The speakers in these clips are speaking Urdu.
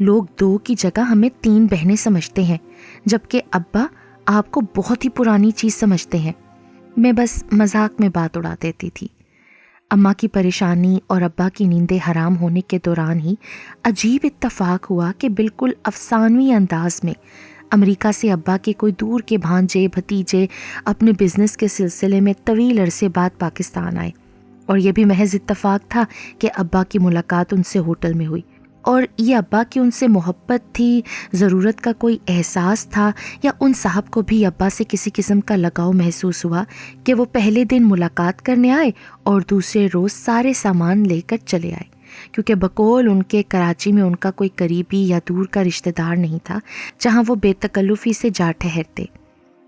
لوگ 2 کی جگہ ہمیں 3 بہنیں سمجھتے ہیں، جبکہ ابا آپ کو بہت ہی پرانی چیز سمجھتے ہیں۔ میں بس مذاق میں بات اڑا دیتی تھی۔ اماں کی پریشانی اور ابا کی نیندیں حرام ہونے کے دوران ہی عجیب اتفاق ہوا کہ بالکل افسانوی انداز میں امریکہ سے ابا کے کوئی دور کے بھانجے بھتیجے اپنے بزنس کے سلسلے میں طویل عرصے بعد پاکستان آئے، اور یہ بھی محض اتفاق تھا کہ ابا کی ملاقات ان سے ہوٹل میں ہوئی، اور یہ ابا کی ان سے محبت تھی، ضرورت کا کوئی احساس تھا، یا ان صاحب کو بھی ابا سے کسی قسم کا لگاؤ محسوس ہوا کہ وہ پہلے دن ملاقات کرنے آئے اور دوسرے روز سارے سامان لے کر چلے آئے، کیونکہ بقول ان کے کراچی میں ان کا کوئی قریبی یا دور کا رشتہ دار نہیں تھا جہاں وہ بے تکلفی سے جا ٹھہرتے۔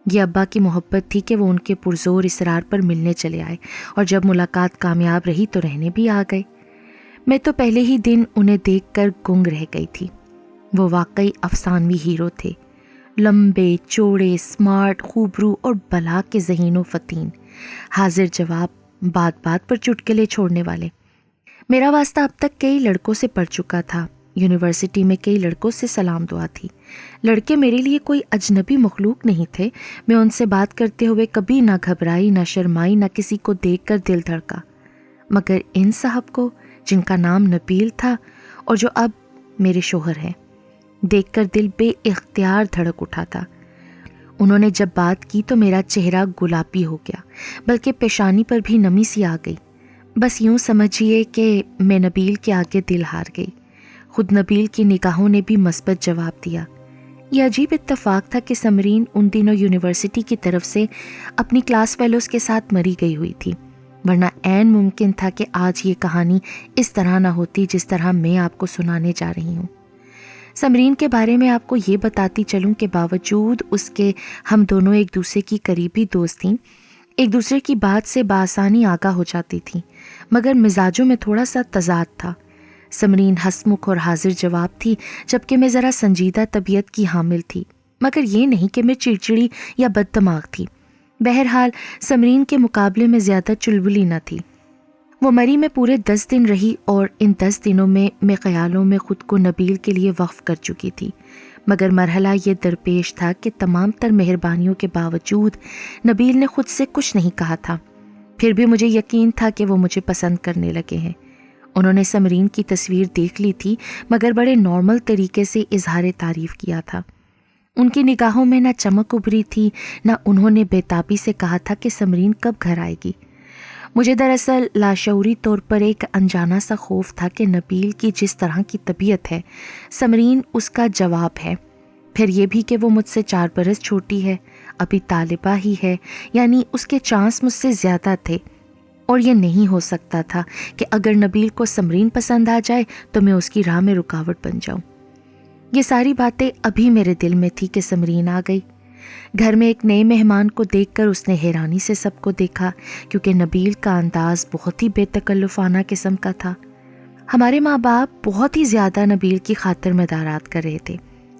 یہ ابا کی محبت تھی کہ وہ ان کے پرزور اصرار پر ملنے چلے آئے، اور جب ملاقات کامیاب رہی تو رہنے بھی آ گئے۔ میں تو پہلے ہی دن انہیں دیکھ کر گنگ رہ گئی تھی۔ وہ واقعی افسانوی ہیرو تھے، لمبے چوڑے، سمارٹ، خوبرو اور بلا کے ذہین و فتین، حاضر جواب، بات بات پر چٹکلے چھوڑنے والے۔ میرا واسطہ اب تک کئی لڑکوں سے پڑ چکا تھا، یونیورسٹی میں کئی لڑکوں سے سلام دعا تھی۔ لڑکے میرے لیے کوئی اجنبی مخلوق نہیں تھے۔ میں ان سے بات کرتے ہوئے کبھی نہ گھبرائی، نہ شرمائی، نہ کسی کو دیکھ کر دل دھڑکا، مگر ان صاحب کو، جن کا نام نبیل تھا اور جو اب میرے شوہر ہیں، دیکھ کر دل بے اختیار دھڑک اٹھا تھا۔ انہوں نے جب بات کی تو میرا چہرہ گلابی ہو گیا، بلکہ پیشانی پر بھی نمی سی آ گئی۔ بس یوں سمجھیے کہ میں نبیل کے آگے دل ہار گئی۔ خود نبیل کی نگاہوں نے بھی مثبت جواب دیا۔ یہ عجیب اتفاق تھا کہ سمرین ان دنوں یونیورسٹی کی طرف سے اپنی کلاس فیلوز کے ساتھ مری گئی ہوئی تھی، ورنہ عین ممکن تھا کہ آج یہ کہانی اس طرح نہ ہوتی جس طرح میں آپ کو سنانے جا رہی ہوں۔ سمرین کے بارے میں آپ کو یہ بتاتی چلوں کہ باوجود اس کے ہم دونوں ایک دوسرے کی قریبی دوست تھیں، ایک دوسرے کی بات سے بآسانی آگاہ ہو جاتی تھیں، مگر مزاجوں میں تھوڑا سا تضاد تھا۔ سمرین ہنسمکھ اور حاضر جواب تھی، جبکہ میں ذرا سنجیدہ طبیعت کی حامل تھی، مگر یہ نہیں کہ میں چڑچڑی یا بد دماغ تھی۔ بہرحال سمرین کے مقابلے میں زیادہ چلبلی نہ تھی۔ وہ مری میں پورے 10 دن رہی، اور ان 10 دنوں میں خیالوں میں خود کو نبیل کے لیے وقف کر چکی تھی، مگر مرحلہ یہ درپیش تھا کہ تمام تر مہربانیوں کے باوجود نبیل نے خود سے کچھ نہیں کہا تھا۔ پھر بھی مجھے یقین تھا کہ وہ مجھے پسند کرنے لگے ہیں۔ انہوں نے سمرین کی تصویر دیکھ لی تھی، مگر بڑے نارمل طریقے سے اظہار تعریف کیا تھا۔ ان کی نگاہوں میں نہ چمک ابھری تھی، نہ انہوں نے بےتابی سے کہا تھا کہ سمرین کب گھر آئے گی۔ مجھے دراصل لاشعوری طور پر ایک انجانا سا خوف تھا کہ نبیل کی جس طرح کی طبیعت ہے، سمرین اس کا جواب ہے، پھر یہ بھی کہ وہ مجھ سے 4 برس چھوٹی ہے، ابھی طالبہ ہی ہے، یعنی اس کے چانس مجھ سے زیادہ تھے، اور یہ نہیں ہو سکتا تھا کہ اگر نبیل کو سمرین پسند آ جائے تو میں اس کی راہ میں رکاوٹ بن جاؤں۔ یہ ساری باتیں ابھی میرے دل میں تھی کہ سمرین آ گئی۔ گھر میں ایک نئے مہمان کو دیکھ کر اس نے حیرانی سے سب کو دیکھا، کیونکہ نبیل کا انداز بہت ہی بے تکلفانہ قسم کا تھا۔ ہمارے ماں باپ بہت ہی زیادہ نبیل کی خاطر مدارات کر رہے تھے،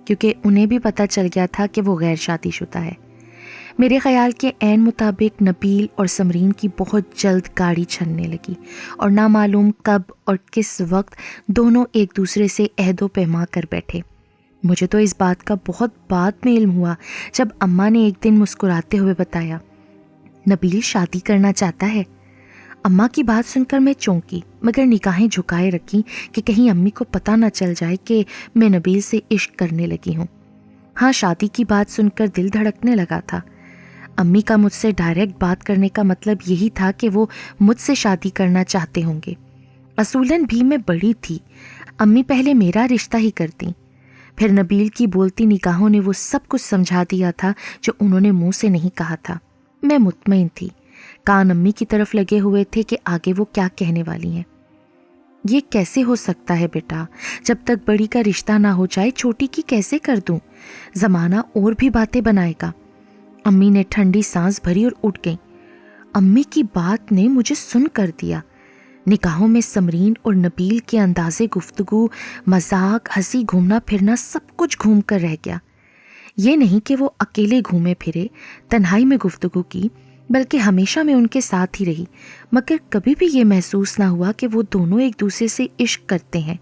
کیونکہ انہیں بھی پتہ چل گیا تھا کہ وہ غیر شادی شدہ ہے۔ میرے خیال کے عین مطابق نبیل اور سمرین کی بہت جلد گاڑی چھننے لگی، اور نہ معلوم کب اور کس وقت دونوں ایک دوسرے سے عہد و پیما کر بیٹھے۔ مجھے تو اس بات کا بہت بعد میں علم ہوا، جب اماں نے ایک دن مسکراتے ہوئے بتایا، نبیل شادی کرنا چاہتا ہے۔ اماں کی بات سن کر میں چونکی، مگر نگاہیں جھکائے رکھی کہ کہیں امی کو پتہ نہ چل جائے کہ میں نبیل سے عشق کرنے لگی ہوں۔ ہاں، شادی کی بات سن کر دل دھڑکنے لگا تھا۔ امی کا مجھ سے ڈائریکٹ بات کرنے کا مطلب یہی تھا کہ وہ مجھ سے شادی کرنا چاہتے ہوں گے۔ اصولاً بھی میں بڑی تھی، امی پہلے میرا رشتہ ہی کرتی، پھر نبیل کی بولتی نگاہوں نے وہ سب کچھ سمجھا دیا تھا جو انہوں نے منہ سے نہیں کہا تھا۔ میں مطمئن تھی، کان امی کی طرف لگے ہوئے تھے کہ آگے وہ کیا کہنے والی ہیں۔ یہ کیسے ہو سکتا ہے بیٹا؟ جب تک بڑی کا رشتہ نہ ہو جائے چھوٹی کی کیسے کر دوں؟ زمانہ اور بھی باتیں بنائے گا۔ امی نے ٹھنڈی سانس بھری اور اٹھ گئیں۔ امی کی بات نے مجھے سن کر دیا۔ نگاہوں میں سمرین اور نبیل کے اندازے گفتگو، مذاق، ہنسی، گھومنا پھرنا سب کچھ گھوم کر رہ گیا۔ یہ نہیں کہ وہ اکیلے گھومے پھرے، تنہائی میں گفتگو کی، بلکہ ہمیشہ میں ان کے ساتھ ہی رہی، مگر کبھی بھی یہ محسوس نہ ہوا کہ وہ دونوں ایک دوسرے سے عشق کرتے ہیں۔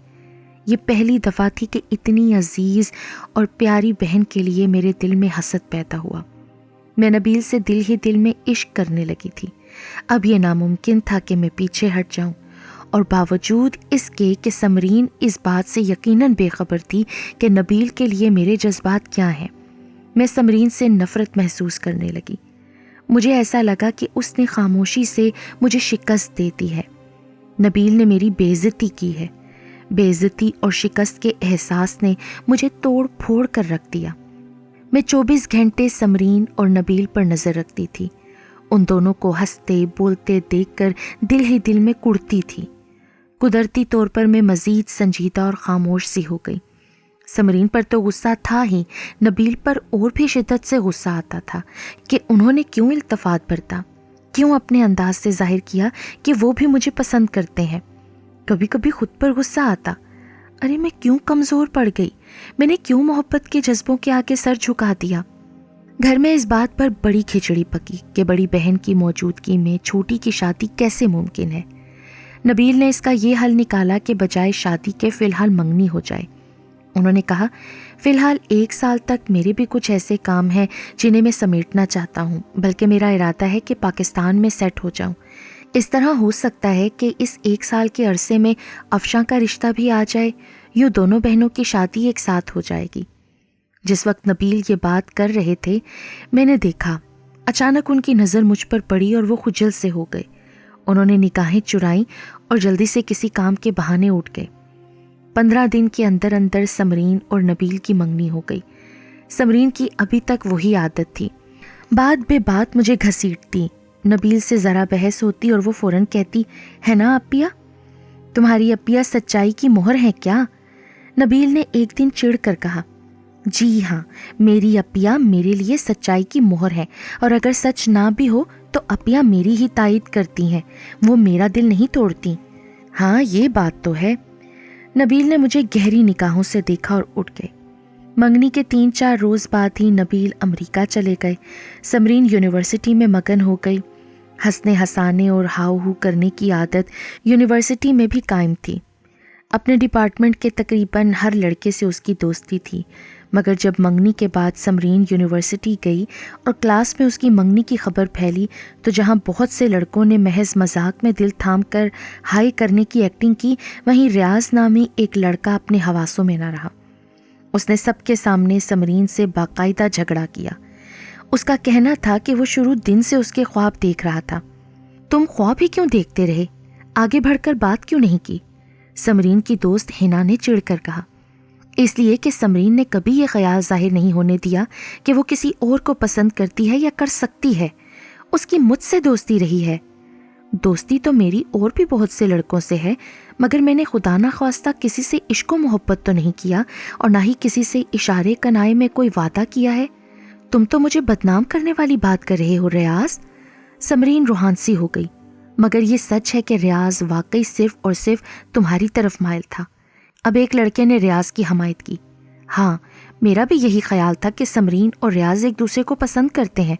یہ پہلی دفعہ تھی کہ اتنی عزیز اور پیاری بہن کے لیے میرے دل میں حسد پیدا ہوا۔ میں نبیل سے دل ہی دل میں عشق کرنے لگی تھی۔ اب یہ ناممکن تھا کہ میں پیچھے ہٹ جاؤں، اور باوجود اس کے کہ سمرین اس بات سے یقیناً بے خبر تھی کہ نبیل کے لیے میرے جذبات کیا ہیں، میں سمرین سے نفرت محسوس کرنے لگی۔ مجھے ایسا لگا کہ اس نے خاموشی سے مجھے شکست دے دی ہے۔ نبیل نے میری بے عزتی کی ہے۔ بے عزتی اور شکست کے احساس نے مجھے توڑ پھوڑ کر رکھ دیا۔ میں 24 گھنٹے سمرین اور نبیل پر نظر رکھتی تھی۔ ان دونوں کو ہنستے بولتے دیکھ کر دل ہی دل میں کڑتی تھی۔ قدرتی طور پر میں مزید سنجیدہ اور خاموش سی ہو گئی۔ سمرین پر تو غصہ تھا ہی، نبیل پر اور بھی شدت سے غصہ آتا تھا کہ انہوں نے کیوں التفات برتا، کیوں اپنے انداز سے ظاہر کیا کہ وہ بھی مجھے پسند کرتے ہیں۔ کبھی کبھی خود پر غصہ آتا، ارے میں کیوں کمزور پڑ گئی، میں نے کیوں محبت کے جذبوں کے آگے سر جھکا دیا۔ گھر میں اس بات پر بڑی کھچڑی پکی کہ بڑی بہن کی موجودگی میں چھوٹی کی شادی کیسے ممکن ہے۔ نبیل نے اس کا یہ حل نکالا کہ بجائے شادی کے فی الحال منگنی ہو جائے۔ انہوں نے کہا، فی الحال 1 سال تک میرے بھی کچھ ایسے کام ہیں جنہیں میں سمیٹنا چاہتا ہوں، بلکہ میرا ارادہ ہے کہ پاکستان میں سیٹ ہو جاؤں۔ اس طرح ہو سکتا ہے کہ اس 1 سال کے عرصے میں افشاں کا رشتہ بھی آ جائے، یوں دونوں بہنوں کی شادی ایک ساتھ ہو جائے گی۔ جس وقت نبیل یہ بات کر رہے تھے، میں نے دیکھا اچانک ان کی نظر مجھ پر پڑی اور وہ خجل سے ہو گئے۔ انہوں نے نگاہیں چرائیں اور جلدی سے کسی کام کے بہانے اٹھ گئے۔ 15 دن کے اندر اندر سمرین اور نبیل کی منگنی ہو گئی۔ سمرین کی ابھی تک وہی عادت تھی، بات بے بات مجھے گھسیٹتی۔ نبیل سے ذرا بحث ہوتی اور وہ فوراً کہتی، ہے نا اپیا، تمہاری اپیا سچائی کی مہر ہے کیا؟ نبیل نے ایک دن چڑ کر کہا، جی ہاں، میری اپیا میرے لیے سچائی کی مہر ہے، اور اگر سچ نہ بھی ہو تو اپیا میری ہی تائید کرتی ہیں، وہ میرا دل نہیں توڑتی۔ ہاں یہ بات تو ہے۔ نبیل نے مجھے گہری نگاہوں سے دیکھا اور اٹھ گئے۔ منگنی کے 3-4 روز بعد ہی نبیل امریکہ چلے گئے۔ سمرین یونیورسٹی میں مگن ہو گئی۔ ہنسنے ہنسانے اور ہاؤ ہو کرنے کی عادت یونیورسٹی میں بھی قائم تھی۔ اپنے ڈپارٹمنٹ کے تقریباً ہر لڑکے سے اس کی دوستی تھی، مگر جب منگنی کے بعد سمرین یونیورسٹی گئی اور کلاس میں اس کی منگنی کی خبر پھیلی تو جہاں بہت سے لڑکوں نے محض مذاق میں دل تھام کر ہائی کرنے کی ایکٹنگ کی، وہیں ریاض نامی ایک لڑکا اپنے حواسوں میں نہ رہا۔ اس نے سب کے سامنے سمرین سے باقاعدہ جھگڑا کیا۔ اس کا کہنا تھا کہ وہ شروع دن سے اس کے خواب دیکھ رہا تھا۔ تم خواب ہی کیوں دیکھتے رہے، آگے بڑھ کر بات کیوں نہیں کی؟ سمرین کی دوست ہنا نے چڑ کر کہا۔ اس لیے کہ سمرین نے کبھی یہ خیال ظاہر نہیں ہونے دیا کہ وہ کسی اور کو پسند کرتی ہے یا کر سکتی ہے۔ اس کی مجھ سے دوستی رہی ہے۔ دوستی تو میری اور بھی بہت سے لڑکوں سے ہے، مگر میں نے خدا نہ خواستہ کسی سے عشق و محبت تو نہیں کیا، اور نہ ہی کسی سے اشارے کنائے میں کوئی وعدہ کیا ہے۔ تم تو مجھے بدنام کرنے والی بات کر رہے ہو ریاض۔ سمرین روحانسی ہو گئی۔ مگر یہ سچ ہے کہ ریاض واقعی صرف اور صرف تمہاری طرف مائل تھا۔ اب ایک لڑکے نے ریاض کی حمایت کی۔ ہاں، میرا بھی یہی خیال تھا کہ سمرین اور ریاض ایک دوسرے کو پسند کرتے ہیں۔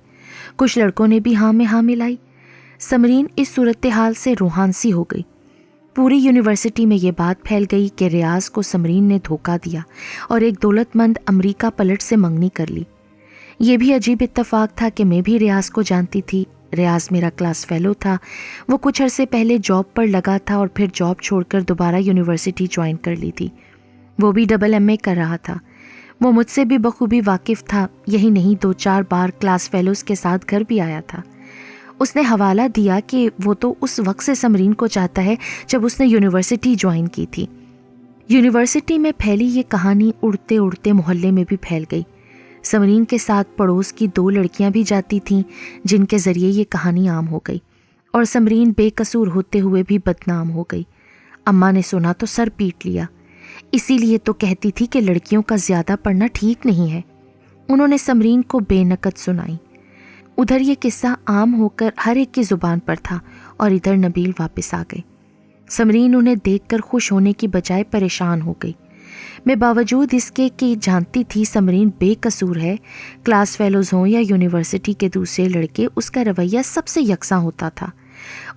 کچھ لڑکوں نے بھی ہاں میں ہاں ملائی۔ سمرین اس صورتحال سے روحانسی ہو گئی۔ پوری یونیورسٹی میں یہ بات پھیل گئی کہ ریاض کو سمرین نے دھوکہ دیا اور ایک دولت مند امریکہ پلٹ سے منگنی کر لی۔ یہ بھی عجیب اتفاق تھا کہ میں بھی ریاض کو جانتی تھی۔ ریاض میرا کلاس فیلو تھا۔ وہ کچھ عرصے پہلے جاب پر لگا تھا اور پھر جاب چھوڑ کر دوبارہ یونیورسٹی جوائن کر لی تھی۔ وہ بھی AA کر رہا تھا۔ وہ مجھ سے بھی بخوبی واقف تھا، یہی نہیں 2-4 بار کلاس فیلوز کے ساتھ گھر بھی آیا تھا۔ اس نے حوالہ دیا کہ وہ تو اس وقت سے سمرین کو چاہتا ہے جب اس نے یونیورسٹی جوائن کی تھی۔ یونیورسٹی میں پھیلی یہ کہانی اڑتے اڑتے محلے میں بھی پھیل گئی۔ سمرین کے ساتھ پڑوس کی 2 لڑکیاں بھی جاتی تھیں جن کے ذریعے یہ کہانی عام ہو گئی، اور سمرین بے قصور ہوتے ہوئے بھی بدنام ہو گئی۔ اماں نے سنا تو سر پیٹ لیا۔ اسی لیے تو کہتی تھی کہ لڑکیوں کا زیادہ پڑھنا ٹھیک نہیں ہے۔ انہوں نے سمرین کو بے نقد سنائی۔ ادھر یہ قصہ عام ہو کر ہر ایک کی زبان پر تھا، اور ادھر نبیل واپس آ گئے۔ سمرین انہیں دیکھ کر خوش ہونے کی بجائے پریشان ہو گئی۔ میں باوجود اس کے کہ جانتی تھی سمرین بے قصور ہے، کلاس فیلوز ہوں یا یونیورسٹی کے دوسرے لڑکے، اس کا رویہ سب سے یکساں ہوتا تھا۔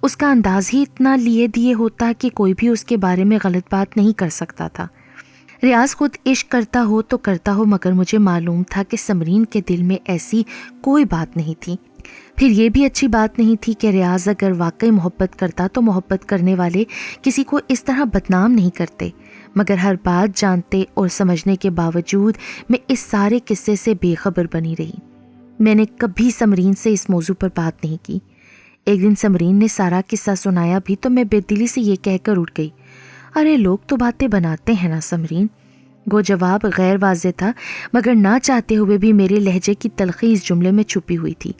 اس کا انداز ہی اتنا لیے دیے ہوتا کہ کوئی بھی اس کے بارے میں غلط بات نہیں کر سکتا تھا۔ ریاض خود عشق کرتا ہو مگر مجھے معلوم تھا کہ سمرین کے دل میں ایسی کوئی بات نہیں تھی۔ پھر یہ بھی اچھی بات نہیں تھی کہ ریاض اگر واقعی محبت کرتا تو محبت کرنے والے کسی کو اس طرح بدنام نہیں کرتے، مگر ہر بات جانتے اور سمجھنے کے باوجود میں اس سارے قصے سے بے خبر بنی رہی۔ میں نے کبھی سمرین سے اس موضوع پر بات نہیں کی۔ ایک دن سمرین نے سارا قصہ سنایا بھی تو میں بے دلی سے یہ کہہ کر اٹھ گئی، ارے لوگ تو باتیں بناتے ہیں نا سمرین۔ وہ جواب غیر واضح تھا مگر نہ چاہتے ہوئے بھی میرے لہجے کی تلخی اس جملے میں چھپی ہوئی تھی۔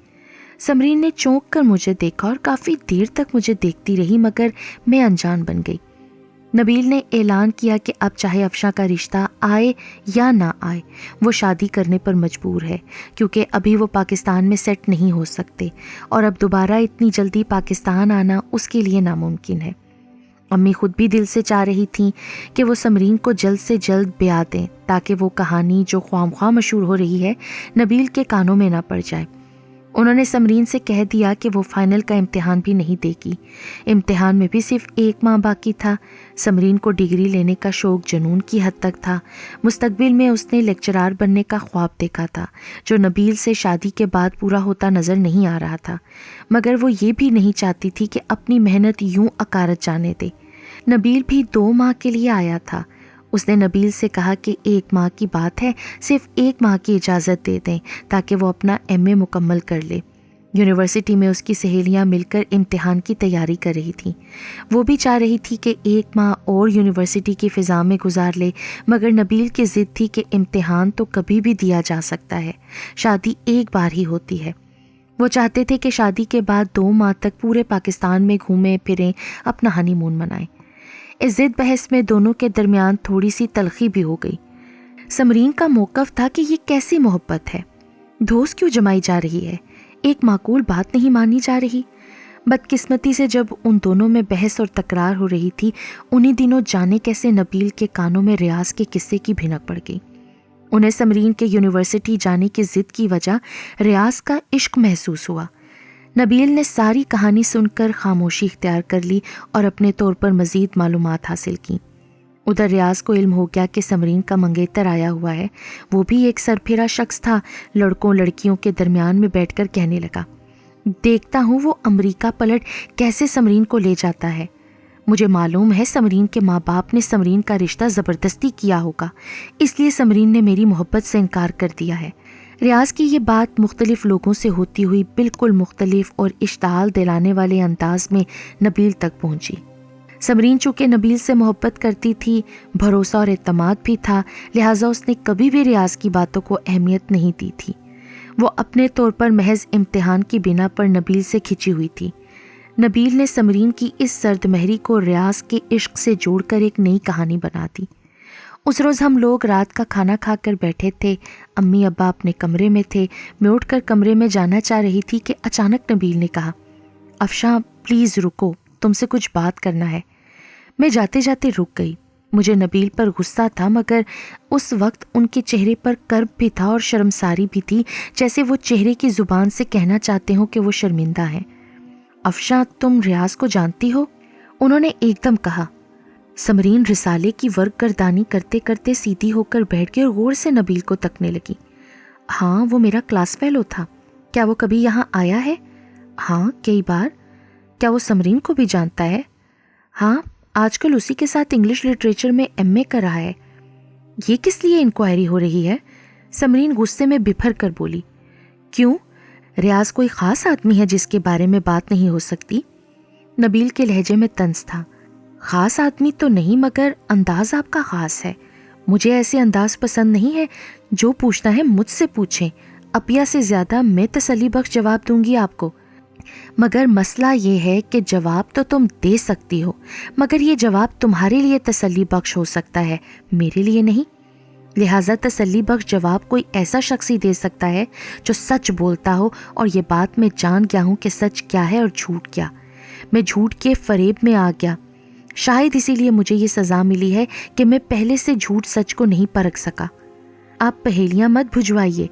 سمرین نے چونک کر مجھے دیکھا اور کافی دیر تک مجھے دیکھتی رہی مگر میں انجان بن گئی۔ نبیل نے اعلان کیا کہ اب چاہے افشاں کا رشتہ آئے یا نہ آئے وہ شادی کرنے پر مجبور ہے، کیونکہ ابھی وہ پاکستان میں سیٹ نہیں ہو سکتے اور اب دوبارہ اتنی جلدی پاکستان آنا اس کے لیے ناممکن ہے۔ امی خود بھی دل سے چاہ رہی تھیں کہ وہ سمرین کو جلد سے جلد بیاہ دیں تاکہ وہ کہانی جو خواہ خواہ مشہور ہو رہی ہے نبیل کے کانوں میں نہ پڑ جائے۔ انہوں نے سمرین سے کہہ دیا کہ وہ فائنل کا امتحان بھی نہیں دے گی، امتحان میں بھی صرف 1 ماہ باقی تھا۔ سمرین کو ڈگری لینے کا شوق جنون کی حد تک تھا۔ مستقبل میں اس نے لیکچرار بننے کا خواب دیکھا تھا جو نبیل سے شادی کے بعد پورا ہوتا نظر نہیں آ رہا تھا، مگر وہ یہ بھی نہیں چاہتی تھی کہ اپنی محنت یوں اکارت جانے دے۔ نبیل بھی 2 ماہ کے لیے آیا تھا۔ اس نے نبیل سے کہا کہ 1 ماہ کی بات ہے، صرف 1 ماہ کی اجازت دے دیں تاکہ وہ اپنا MA مکمل کر لے۔ یونیورسٹی میں اس کی سہیلیاں مل کر امتحان کی تیاری کر رہی تھیں۔ وہ بھی چاہ رہی تھی کہ 1 ماہ اور یونیورسٹی کی فضا میں گزار لے، مگر نبیل کی ضد تھی کہ امتحان تو کبھی بھی دیا جا سکتا ہے، شادی ایک بار ہی ہوتی ہے۔ وہ چاہتے تھے کہ شادی کے بعد 2 ماہ تک پورے پاکستان میں گھومیں پھریں، اپنا ہنی مون منائیں۔ اس ضد بحث میں دونوں کے درمیان تھوڑی سی تلخی بھی ہو گئی۔ سمرین کا موقف تھا کہ یہ کیسی محبت ہے، دھوس کیوں جمائی جا رہی ہے، ایک معقول بات نہیں مانی جا رہی۔ بدقسمتی سے جب ان دونوں میں بحث اور تکرار ہو رہی تھی انہی دنوں جانے کیسے نبیل کے کانوں میں ریاض کے قصے کی بھنک پڑ گئی۔ انہیں سمرین کے یونیورسٹی جانے کی ضد کی وجہ ریاض کا عشق محسوس ہوا۔ نبیل نے ساری کہانی سن کر خاموشی اختیار کر لی اور اپنے طور پر مزید معلومات حاصل کی۔ ادھر ریاض کو علم ہو گیا کہ سمرین کا منگیتر آیا ہوا ہے۔ وہ بھی ایک سرپھرا شخص تھا، لڑکوں لڑکیوں کے درمیان میں بیٹھ کر کہنے لگا، دیکھتا ہوں وہ امریکہ پلٹ کیسے سمرین کو لے جاتا ہے۔ مجھے معلوم ہے سمرین کے ماں باپ نے سمرین کا رشتہ زبردستی کیا ہوگا، اس لیے سمرین نے میری محبت سے انکار کر دیا ہے۔ ریاض کی یہ بات مختلف لوگوں سے ہوتی ہوئی بالکل مختلف اور اشتعال دلانے والے انداز میں نبیل تک پہنچی۔ سمرین چونکہ نبیل سے محبت کرتی تھی، بھروسہ اور اعتماد بھی تھا، لہٰذا اس نے کبھی بھی ریاض کی باتوں کو اہمیت نہیں دی تھی۔ وہ اپنے طور پر محض امتحان کی بنا پر نبیل سے کھنچی ہوئی تھی۔ نبیل نے سمرین کی اس سرد مہری کو ریاض کے عشق سے جوڑ کر ایک نئی کہانی بنا دی۔ اس روز ہم لوگ رات کا کھانا کھا کر بیٹھے تھے، امی ابا اپنے کمرے میں تھے۔ میں اٹھ کر کمرے میں جانا چاہ رہی تھی کہ اچانک نبیل نے کہا، افشاں پلیز رکو، تم سے کچھ بات کرنا ہے۔ میں جاتے جاتے رک گئی۔ مجھے نبیل پر غصہ تھا مگر اس وقت ان کے چہرے پر کرب بھی تھا اور شرمساری بھی تھی، جیسے وہ چہرے کی زبان سے کہنا چاہتے ہوں کہ وہ شرمندہ ہیں۔ افشاں تم ریاض کو جانتی ہو؟ انہوں نے ایک دم کہا۔ سمرین رسالے کی ورق گردانی کرتے کرتے سیدھی ہو کر بیٹھ گئی اور غور سے نبیل کو تکنے لگی۔ ہاں وہ میرا کلاس فیلو تھا۔ کیا وہ کبھی یہاں آیا ہے؟ ہاں کئی بار۔ کیا وہ سمرین کو بھی جانتا ہے؟ ہاں، آج کل اسی کے ساتھ انگلش لٹریچر میں MA کر رہا ہے۔ یہ کس لیے انکوائری ہو رہی ہے؟ سمرین غصے میں بپھر کر بولی۔ کیوں؟ ریاض کوئی خاص آدمی ہے جس کے بارے میں بات نہیں ہو سکتی؟ نبیل کے لہجے میں طنز تھا۔ خاص آدمی تو نہیں مگر انداز آپ کا خاص ہے۔ مجھے ایسے انداز پسند نہیں ہے، جو پوچھنا ہے مجھ سے پوچھیں، اپیا سے زیادہ میں تسلی بخش جواب دوں گی آپ کو۔ مگر مسئلہ یہ ہے کہ جواب تو تم دے سکتی ہو، مگر یہ جواب تمہارے لیے تسلی بخش ہو سکتا ہے، میرے لیے نہیں۔ لہٰذا تسلی بخش جواب کوئی ایسا شخص ہی دے سکتا ہے جو سچ بولتا ہو، اور یہ بات میں جان گیا ہوں کہ سچ کیا ہے اور جھوٹ کیا۔ میں جھوٹ کے فریب میں آ گیا، شاید اسی لیے مجھے یہ سزا ملی ہے کہ میں پہلے سے جھوٹ سچ کو نہیں پرکھ سکا۔ آپ پہیلیاں مت بھجوائیے،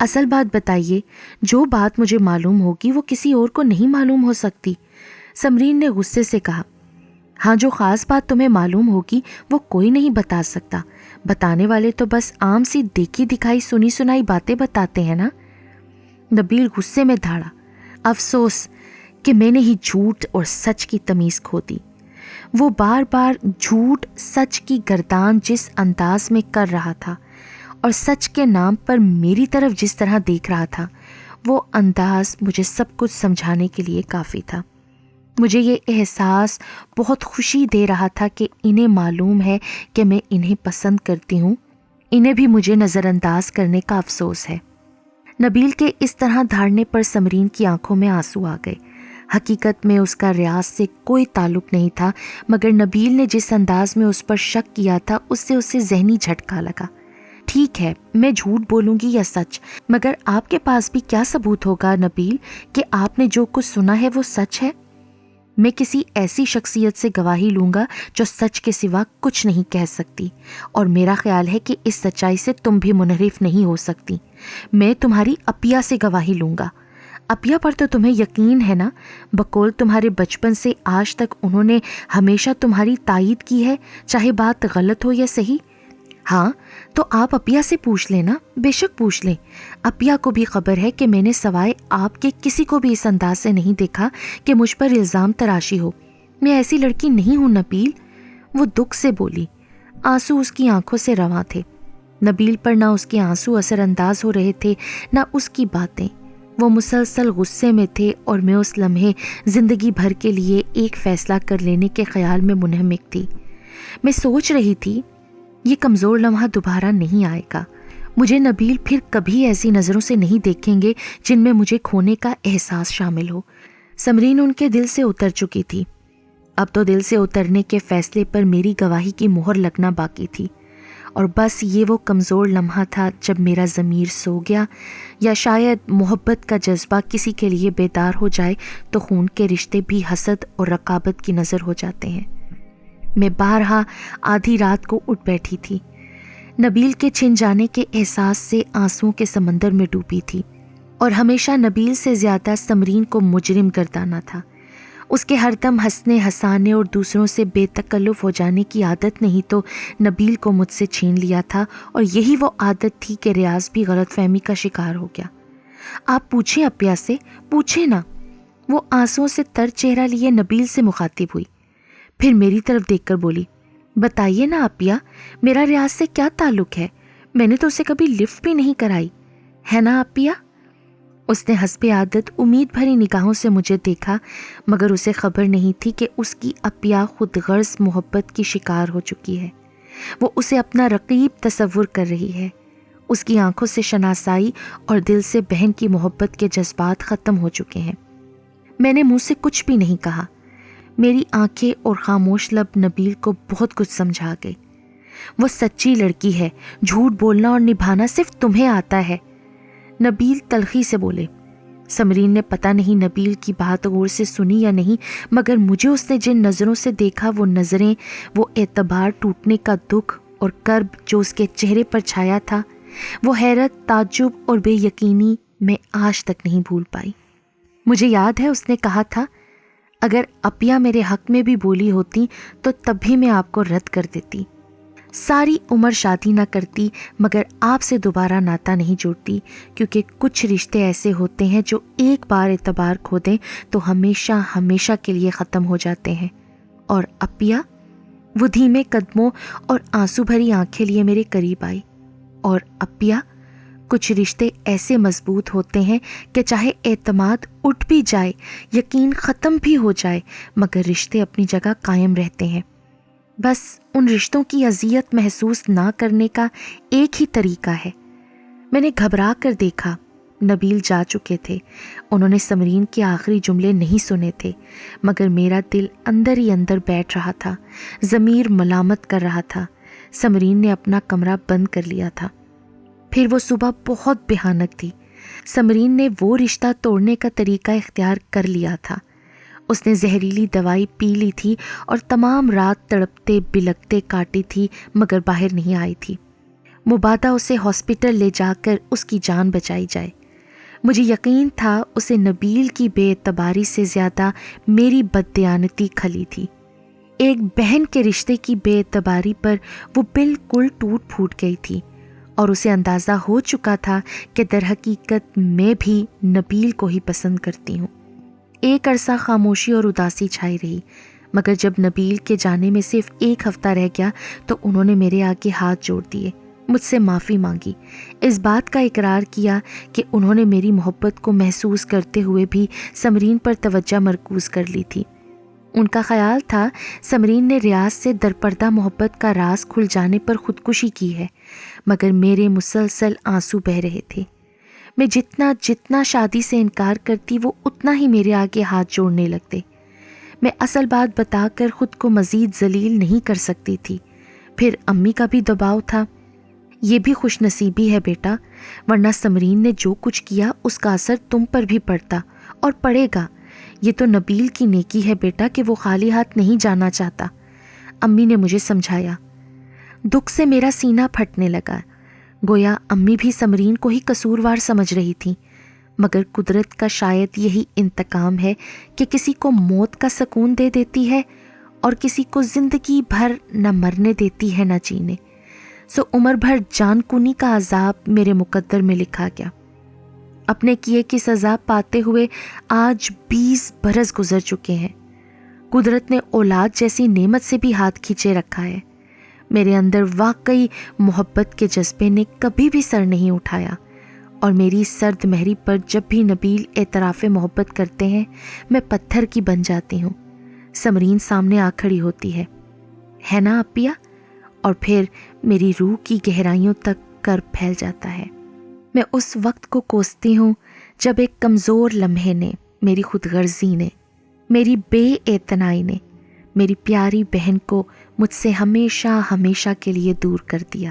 اصل بات بتائیے۔ جو بات مجھے معلوم ہوگی وہ کسی اور کو نہیں معلوم ہو سکتی۔ سمرین نے غصے سے کہا، ہاں جو خاص بات تمہیں معلوم ہوگی وہ کوئی نہیں بتا سکتا، بتانے والے تو بس عام سی دیکھی دکھائی سنی سنائی باتیں بتاتے ہیں نا۔ نبیل غصے میں دھاڑا۔ افسوس کہ میں نے ہی جھوٹ اور سچ کی تمیز کھو دی۔ وہ بار بار جھوٹ سچ کی گردان جس انداز میں کر رہا تھا اور سچ کے نام پر میری طرف جس طرح دیکھ رہا تھا، وہ انداز مجھے سب کچھ سمجھانے کے لیے کافی تھا۔ مجھے یہ احساس بہت خوشی دے رہا تھا کہ انہیں معلوم ہے کہ میں انہیں پسند کرتی ہوں، انہیں بھی مجھے نظر انداز کرنے کا افسوس ہے۔ نبیل کے اس طرح دھاڑنے پر سمرین کی آنکھوں میں آنسو آ گئے۔ حقیقت میں اس کا ریاض سے کوئی تعلق نہیں تھا، مگر نبیل نے جس انداز میں اس پر شک کیا تھا اس سے اسے ذہنی جھٹکا لگا۔ ٹھیک ہے، میں جھوٹ بولوں گی یا سچ، مگر آپ کے پاس بھی کیا ثبوت ہوگا نبیل کہ آپ نے جو کچھ سنا ہے وہ سچ ہے؟ میں کسی ایسی شخصیت سے گواہی لوں گا جو سچ کے سوا کچھ نہیں کہہ سکتی، اور میرا خیال ہے کہ اس سچائی سے تم بھی منحرف نہیں ہو سکتی۔ میں تمہاری اپیا سے گواہی لوں گا۔ اپیا پر تو تمہیں یقین ہے نا، بقول تمہارے بچپن سے آج تک انہوں نے ہمیشہ تمہاری تائید کی ہے، چاہے بات غلط ہو یا صحیح۔ ہاں تو آپ اپیا سے پوچھ لیں نا، بے شک پوچھ لیں۔ اپیا کو بھی خبر ہے کہ میں نے سوائے آپ کے کسی کو بھی اس انداز سے نہیں دیکھا کہ مجھ پر الزام تراشی ہو۔ میں ایسی لڑکی نہیں ہوں نبیل، وہ دکھ سے بولی۔ آنسو اس کی آنکھوں سے رواں تھے۔ نبیل پر نہ اس کے آنسو اثر انداز ہو رہے تھے نہ اس کی باتیں۔ وہ مسلسل غصے میں تھے اور میں اس لمحے زندگی بھر کے لیے ایک فیصلہ کر لینے کے خیال میں منہمک تھی۔ میں سوچ رہی تھی یہ کمزور لمحہ دوبارہ نہیں آئے گا۔ مجھے نبیل پھر کبھی ایسی نظروں سے نہیں دیکھیں گے جن میں مجھے کھونے کا احساس شامل ہو۔ سمرین ان کے دل سے اتر چکی تھی۔ اب تو دل سے اترنے کے فیصلے پر میری گواہی کی مہر لگنا باقی تھی، اور بس یہ وہ کمزور لمحہ تھا جب میرا ضمیر سو گیا، یا شاید محبت کا جذبہ کسی کے لیے بیدار ہو جائے تو خون کے رشتے بھی حسد اور رقابت کی نظر ہو جاتے ہیں۔ میں بارہا آدھی رات کو اٹھ بیٹھی تھی، نبیل کے چھن جانے کے احساس سے آنسوؤں کے سمندر میں ڈوبی تھی، اور ہمیشہ نبیل سے زیادہ سمرین کو مجرم گردانا تھا۔ اس کے ہر دم ہنسنے ہنسانے اور دوسروں سے بے تکلف ہو جانے کی عادت نہیں تو نبیل کو مجھ سے چھین لیا تھا، اور یہی وہ عادت تھی کہ ریاض بھی غلط فہمی کا شکار ہو گیا۔ آپ پوچھیں اپیا سے، پوچھیں نا۔ وہ آنسوؤں سے تر چہرہ لیے نبیل سے مخاطب ہوئی، پھر میری طرف دیکھ کر بولی، بتائیے نا اپیا، میرا ریاض سے کیا تعلق ہے؟ میں نے تو اسے کبھی لفٹ بھی نہیں کرائی، ہے نا اپیا؟ اس نے حسب عادت امید بھری نگاہوں سے مجھے دیکھا، مگر اسے خبر نہیں تھی کہ اس کی اپیا خود غرض محبت کی شکار ہو چکی ہے۔ وہ اسے اپنا رقیب تصور کر رہی ہے۔ اس کی آنکھوں سے شناسائی اور دل سے بہن کی محبت کے جذبات ختم ہو چکے ہیں۔ میں نے منہ سے کچھ بھی نہیں کہا۔ میری آنکھیں اور خاموش لب نبیل کو بہت کچھ سمجھا گئے۔ وہ سچی لڑکی ہے، جھوٹ بولنا اور نبھانا صرف تمہیں آتا ہے، نبیل تلخی سے بولے۔ سمرین نے پتہ نہیں نبیل کی بات غور سے سنی یا نہیں، مگر مجھے اس نے جن نظروں سے دیکھا، وہ نظریں، وہ اعتبار ٹوٹنے کا دکھ اور کرب جو اس کے چہرے پر چھایا تھا، وہ حیرت، تعجب اور بے یقینی میں آج تک نہیں بھول پائی۔ مجھے یاد ہے اس نے کہا تھا، اگر اپیا میرے حق میں بھی بولی ہوتی تو تب بھی میں آپ کو رد کر دیتی، ساری عمر شادی نہ کرتی، مگر آپ سے دوبارہ ناطہ نہیں جوڑتی، کیونکہ کچھ رشتے ایسے ہوتے ہیں جو ایک بار اعتبار کھو دیں تو ہمیشہ ہمیشہ کے لیے ختم ہو جاتے ہیں۔ اور اپیا، وہ دھیمے قدموں اور آنسو بھری آنکھیں لیے میرے قریب آئی، اور اپیا، کچھ رشتے ایسے مضبوط ہوتے ہیں کہ چاہے اعتماد اٹھ بھی جائے، یقین ختم بھی ہو جائے، مگر رشتے اپنی جگہ قائم رہتے ہیں۔ بس ان رشتوں کی اذیت محسوس نہ کرنے کا ایک ہی طریقہ ہے۔ میں نے گھبرا کر دیکھا، نبیل جا چکے تھے۔ انہوں نے سمرین کے آخری جملے نہیں سنے تھے، مگر میرا دل اندر ہی اندر بیٹھ رہا تھا، ضمیر ملامت کر رہا تھا۔ سمرین نے اپنا کمرہ بند کر لیا تھا۔ پھر وہ صبح بہت بھیانک تھی۔ سمرین نے وہ رشتہ توڑنے کا طریقہ اختیار کر لیا تھا۔ اس نے زہریلی دوائی پی لی تھی اور تمام رات تڑپتے بلکتے کاٹی تھی، مگر باہر نہیں آئی تھی۔ مبادہ اسے ہاسپٹل لے جا کر اس کی جان بچائی جائے۔ مجھے یقین تھا اسے نبیل کی بے اعتباری سے زیادہ میری بددیانتی کھلی تھی۔ ایک بہن کے رشتے کی بے اعتباری پر وہ بالکل ٹوٹ پھوٹ گئی تھی اور اسے اندازہ ہو چکا تھا کہ در حقیقت میں بھی نبیل کو ہی پسند کرتی ہوں۔ ایک عرصہ خاموشی اور اداسی چھائی رہی، مگر جب نبیل کے جانے میں صرف 1 ہفتہ رہ گیا تو انہوں نے میرے آگے ہاتھ جوڑ دیے، مجھ سے معافی مانگی، اس بات کا اقرار کیا کہ انہوں نے میری محبت کو محسوس کرتے ہوئے بھی سمرین پر توجہ مرکوز کر لی تھی۔ ان کا خیال تھا سمرین نے ریاض سے درپردہ محبت کا راز کھل جانے پر خودکشی کی ہے، مگر میرے مسلسل آنسو بہہ رہے تھے۔ میں جتنا شادی سے انکار کرتی وہ اتنا ہی میرے آگے ہاتھ جوڑنے لگتے۔ میں اصل بات بتا کر خود کو مزید ذلیل نہیں کر سکتی تھی، پھر امی کا بھی دباؤ تھا۔ یہ بھی خوش نصیبی ہے بیٹا، ورنہ سمرین نے جو کچھ کیا اس کا اثر تم پر بھی پڑتا اور پڑے گا۔ یہ تو نبیل کی نیکی ہے بیٹا کہ وہ خالی ہاتھ نہیں جانا چاہتا، امی نے مجھے سمجھایا۔ دکھ سے میرا سینہ پھٹنے لگا، گویا امی بھی سمرین کو ہی قصوروار سمجھ رہی تھی، مگر قدرت کا شاید یہی انتقام ہے کہ کسی کو موت کا سکون دے دیتی ہے اور کسی کو زندگی بھر نہ مرنے دیتی ہے نہ جینے۔ سو عمر بھر جان کنی کا عذاب میرے مقدر میں لکھا گیا۔ اپنے کیے کی سزا پاتے ہوئے آج 20 برس گزر چکے ہیں۔ قدرت نے اولاد جیسی نعمت سے بھی ہاتھ کھینچے رکھا ہے۔ میرے اندر واقعی محبت کے جذبے نے کبھی بھی سر نہیں اٹھایا، اور میری سرد مہری پر جب بھی نبیل اعتراف محبت کرتے ہیں میں پتھر کی بن جاتی ہوں۔ سمرین سامنے آ کھڑی ہوتی ہے نا اپیا، اور پھر میری روح کی گہرائیوں تک کر پھیل جاتا ہے۔ میں اس وقت کو کوستی ہوں جب ایک کمزور لمحے نے، میری خود غرضی نے، میری بے اعتنائی نے میری پیاری بہن کو مجھ سے ہمیشہ کے لیے دور کر دیا۔